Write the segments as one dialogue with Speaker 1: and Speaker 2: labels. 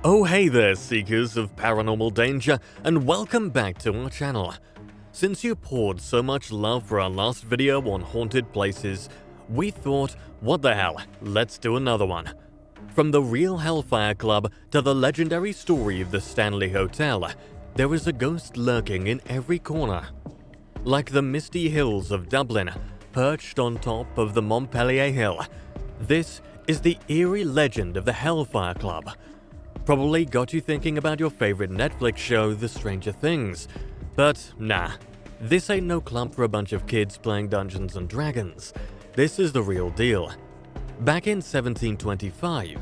Speaker 1: Oh hey there, seekers of paranormal danger, and welcome back to our channel. Since you poured so much love for our last video on haunted places, we thought, what the hell, let's do another one. From the real Hellfire Club to the legendary story of the Stanley Hotel, there is a ghost lurking in every corner. Like the misty hills of Dublin, perched on top of the Montpellier Hill, this is the eerie legend of the Hellfire Club. Probably got you thinking about your favorite Netflix show, The Stranger Things. But nah, this ain't no club for a bunch of kids playing Dungeons and Dragons. This is the real deal. Back in 1725,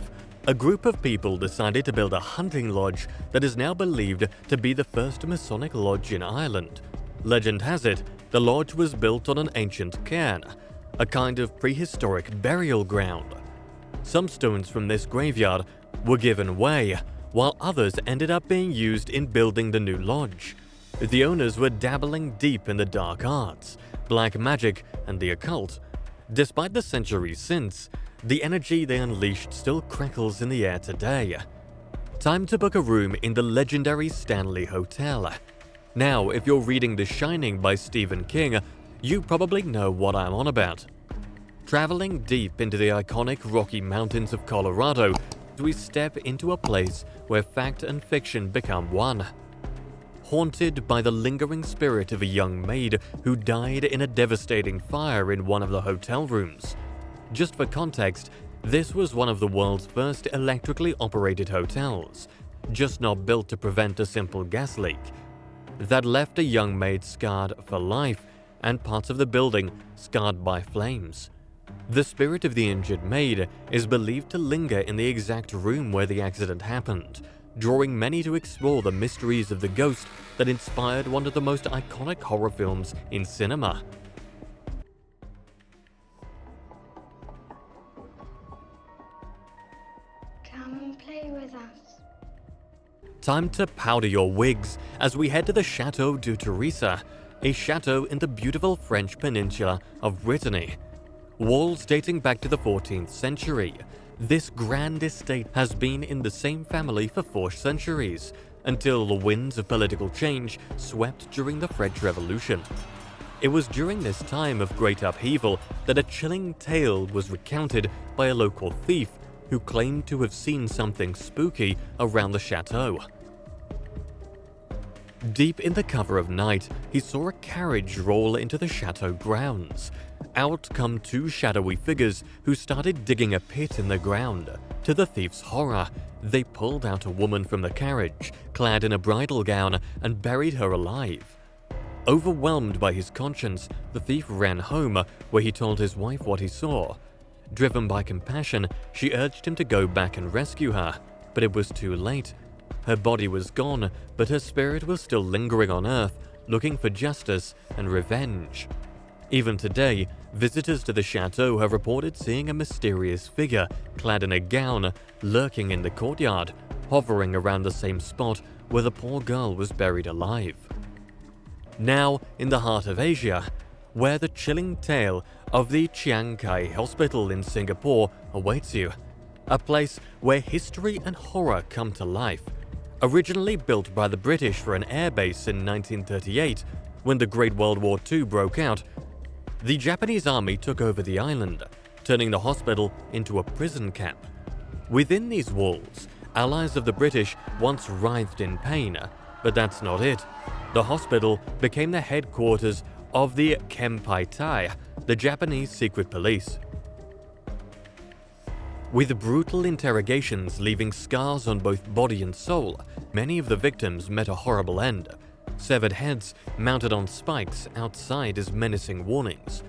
Speaker 1: a group of people decided to build a hunting lodge that is now believed to be the first Masonic lodge in Ireland. Legend has it, the lodge was built on an ancient cairn, a kind of prehistoric burial ground. Some stones from this graveyard were given way, while others ended up being used in building the new lodge. The owners were dabbling deep in the dark arts, black magic, and the occult. Despite the centuries since, the energy they unleashed still crackles in the air today. Time to book a room in the legendary Stanley Hotel. Now, if you're reading The Shining by Stephen King, you probably know what I'm on about. Traveling deep into the iconic Rocky Mountains of Colorado, we step into a place where fact and fiction become one. Haunted by the lingering spirit of a young maid who died in a devastating fire in one of the hotel rooms. Just for context, this was one of the world's first electrically operated hotels, just not built to prevent a simple gas leak. That left a young maid scarred for life and parts of the building scarred by flames. The spirit of the injured maid is believed to linger in the exact room where the accident happened, drawing many to explore the mysteries of the ghost that inspired one of the most iconic horror films in cinema.
Speaker 2: Come and play with us.
Speaker 1: Time to powder your wigs as we head to the Château du Teresa, a chateau in the beautiful French peninsula of Brittany. Walls dating back to the 14th century, this grand estate has been in the same family for 4 centuries, until the winds of political change swept during the French Revolution. It was during this time of great upheaval that a chilling tale was recounted by a local thief who claimed to have seen something spooky around the chateau. Deep in the cover of night, he saw a carriage roll into the chateau grounds. Out come 2 shadowy figures who started digging a pit in the ground. To the thief's horror, they pulled out a woman from the carriage, clad in a bridal gown, and buried her alive. Overwhelmed by his conscience, the thief ran home, where he told his wife what he saw. Driven by compassion, she urged him to go back and rescue her, but it was too late. Her body was gone, but her spirit was still lingering on Earth, looking for justice and revenge. Even today, visitors to the chateau have reported seeing a mysterious figure clad in a gown lurking in the courtyard, hovering around the same spot where the poor girl was buried alive. Now, in the heart of Asia, where the chilling tale of the Chiang Kai Hospital in Singapore awaits you, a place where history and horror come to life. Originally built by the British for an airbase in 1938, when the Great World War II broke out, the Japanese army took over the island, turning the hospital into a prison camp. Within these walls, allies of the British once writhed in pain, but that's not it. The hospital became the headquarters of the Kempeitai, the Japanese secret police. With brutal interrogations leaving scars on both body and soul, many of the victims met a horrible end. Severed heads mounted on spikes outside as menacing warnings.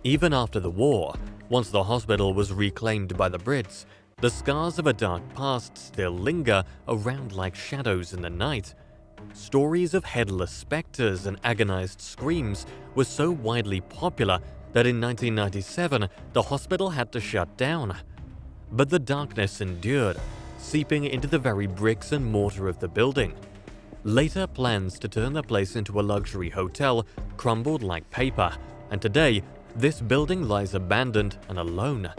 Speaker 1: Even after the war, once the hospital was reclaimed by the Brits, the scars of a dark past still linger around like shadows in the night. Stories of headless specters and agonized screams were so widely popular that in 1997 the hospital had to shut down. But the darkness endured, seeping into the very bricks and mortar of the building. Later plans to turn the place into a luxury hotel crumbled like paper, and today, this building lies abandoned and alone.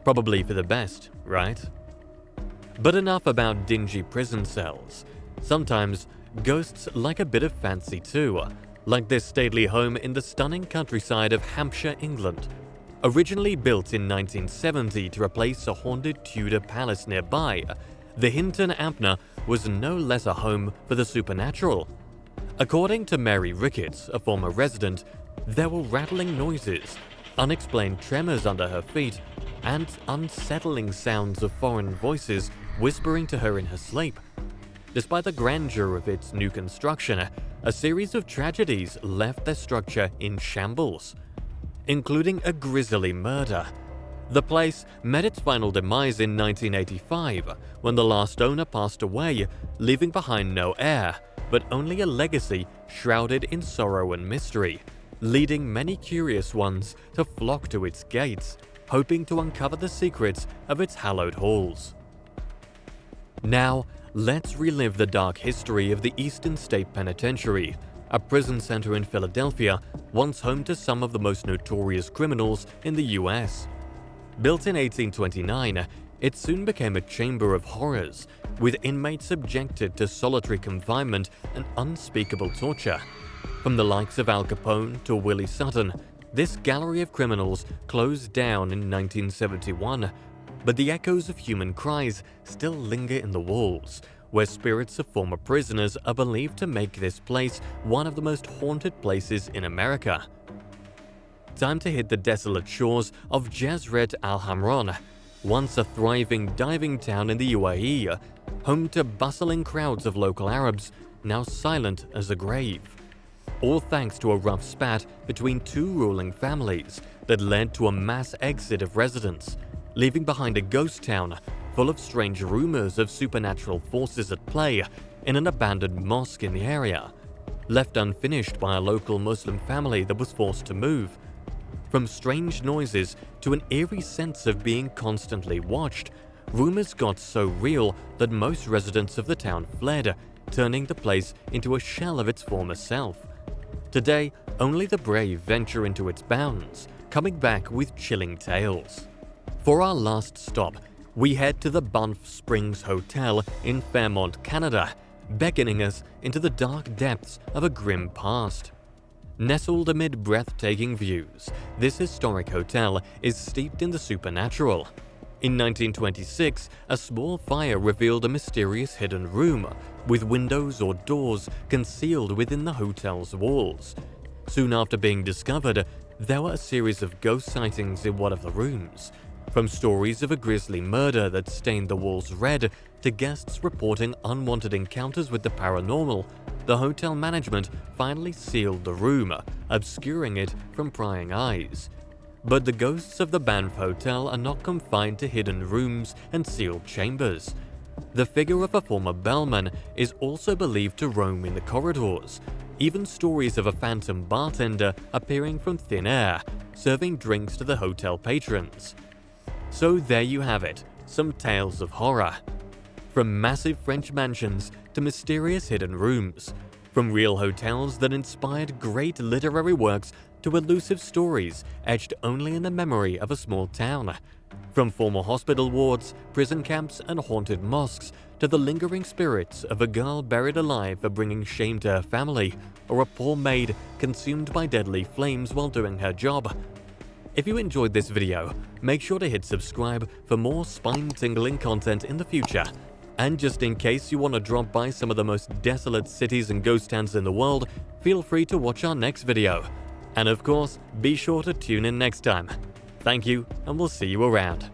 Speaker 1: Probably for the best, right? But enough about dingy prison cells. Sometimes, ghosts like a bit of fancy too, like this stately home in the stunning countryside of Hampshire, England. Originally built in 1970 to replace a haunted Tudor palace nearby, the Hinton Ampner was no less a home for the supernatural. According to Mary Ricketts, a former resident, there were rattling noises, unexplained tremors under her feet, and unsettling sounds of foreign voices whispering to her in her sleep. Despite the grandeur of its new construction, a series of tragedies left their structure in shambles, including a grisly murder. The place met its final demise in 1985 when the last owner passed away, leaving behind no heir, but only a legacy shrouded in sorrow and mystery, leading many curious ones to flock to its gates, hoping to uncover the secrets of its hallowed halls. Now, let's relive the dark history of the Eastern State Penitentiary, a prison center in Philadelphia, once home to some of the most notorious criminals in the US. Built in 1829, it soon became a chamber of horrors, with inmates subjected to solitary confinement and unspeakable torture. From the likes of Al Capone to Willie Sutton, this gallery of criminals closed down in 1971, but the echoes of human cries still linger in the walls, where spirits of former prisoners are believed to make this place one of the most haunted places in America. Time to hit the desolate shores of Jezret Alhamron, once a thriving diving town in the UAE, home to bustling crowds of local Arabs, now silent as a grave. All thanks to a rough spat between two ruling families that led to a mass exit of residents, leaving behind a ghost town full of strange rumors of supernatural forces at play in an abandoned mosque in the area, left unfinished by a local Muslim family that was forced to move. From strange noises to an eerie sense of being constantly watched, rumors got so real that most residents of the town fled, turning the place into a shell of its former self. Today, only the brave venture into its bounds, coming back with chilling tales. For our last stop, we head to the Banff Springs Hotel in Fairmont, Canada, beckoning us into the dark depths of a grim past. Nestled amid breathtaking views, this historic hotel is steeped in the supernatural. In 1926, a small fire revealed a mysterious hidden room, with windows or doors concealed within the hotel's walls. Soon after being discovered, there were a series of ghost sightings in one of the rooms. From stories of a grisly murder that stained the walls red to guests reporting unwanted encounters with the paranormal, the hotel management finally sealed the room, obscuring it from prying eyes. But the ghosts of the Banff Hotel are not confined to hidden rooms and sealed chambers. The figure of a former bellman is also believed to roam in the corridors. Even stories of a phantom bartender appearing from thin air, serving drinks to the hotel patrons. So there you have it, some tales of horror. From massive French mansions to mysterious hidden rooms. From real hotels that inspired great literary works to elusive stories etched only in the memory of a small town. From former hospital wards, prison camps, and haunted mosques to the lingering spirits of a girl buried alive for bringing shame to her family, or a poor maid consumed by deadly flames while doing her job. If you enjoyed this video, make sure to hit subscribe for more spine-tingling content in the future. And just in case you want to drop by some of the most desolate cities and ghost towns in the world, feel free to watch our next video. And of course, be sure to tune in next time. Thank you, and we'll see you around.